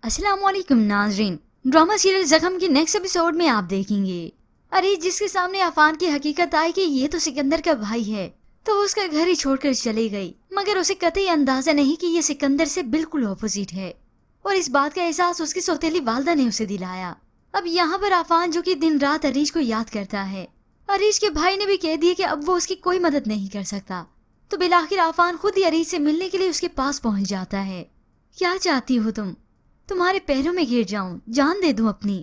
अस्सलाम वालेकुम नाजरीन। ड्रामा सीरियल जख्म के नेक्स्ट एपिसोड में आप देखेंगे अरीज जिसके सामने अफान की हकीकत आई कि ये तो सिकंदर का भाई है, तो वो उसका घर ही छोड़कर चली गई, मगर उसे कतई अंदाजा नहीं कि ये सिकंदर से बिल्कुल ऑपोजिट है और इस बात का एहसास उसकी सौतेली वालदा ने उसे दिलाया। अब यहाँ पर अफान जो कि दिन रात अरीज को याद करता है, अरीज के भाई ने भी कह दिया कि अब वो उसकी कोई मदद नहीं कर सकता, तो बिलाखिर अफान खुद ही अरीज से मिलने के लिए उसके पास पहुंच जाता है। क्या चाहती हो तुम? तुम्हारे पैरों में गिर जाऊं, जान दे दूं अपनी?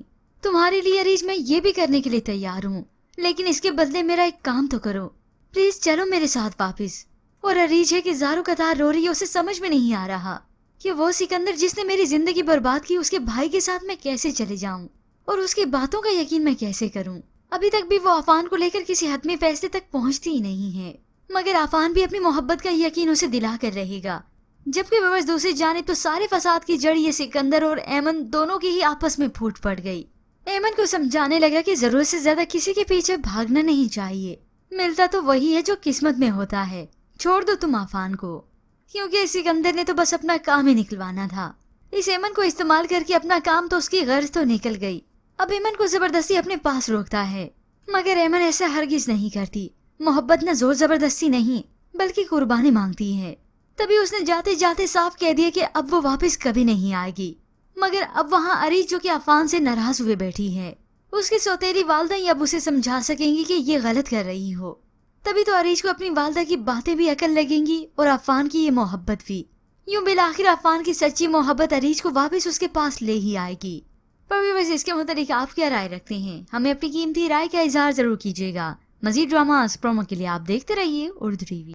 तुम्हारे लिए अरीज मैं ये भी करने के लिए तैयार हूँ, लेकिन इसके बदले मेरा एक काम तो करो, प्लीज चलो मेरे साथ वापस। और अरीज है कि ज़ारू कतार रो रही है, उसे समझ में नहीं आ रहा कि वो सिकंदर जिसने मेरी जिंदगी बर्बाद की, उसके भाई के साथ मैं कैसे चले जाऊं और उसकी बातों का यकीन मैं कैसे करूं। अभी तक भी वो अफान को लेकर किसी हतमी फैसले तक पहुंचती ही नहीं है, मगर अफान भी अपनी मोहब्बत का यकीन उसे दिला कर रहेगा। जबकि बस दूसरी जानिब तो सारे फसाद की जड़ ये सिकंदर और एमन दोनों की ही आपस में फूट पड़ गई। एमन को समझाने लगा कि जरूरत से ज्यादा किसी के पीछे भागना नहीं चाहिए, मिलता तो वही है जो किस्मत में होता है, छोड़ दो तुम अफान को, क्योंकि सिकंदर ने तो बस अपना काम ही निकलवाना था। इस एमन को इस्तेमाल करके अपना काम तो उसकी गर्ज तो निकल गई। अब एमन को जबरदस्ती अपने पास रोकता है, मगर एमन ऐसा हरगिज नहीं करती। मोहब्बत न जोर जबरदस्ती नहीं बल्कि कुर्बानी मांगती है। तभी उसने जाते जाते साफ कह दिया कि अब वो वापस कभी नहीं आएगी। मगर अब वहाँ अरीज जो कि अफान से नाराज हुए बैठी है, उसकी सौतेली वालदा ही अब उसे समझा सकेंगी कि ये गलत कर रही हो। तभी तो अरीज को अपनी वालदा की बातें भी अकल लगेंगी और अफान की ये मोहब्बत भी। यूं बिलाखिर अफान की सच्ची मोहब्बत अरीज को वापस उसके पास ले ही आएगी। पर वैसे इसके मुतालिक आप क्या राय रखते हैं? हमें अपनी कीमती राय का इजहार जरूर कीजिएगा। मजीद ड्रामास प्रोमो के लिए आप देखते रहिए उर्दू टीवी।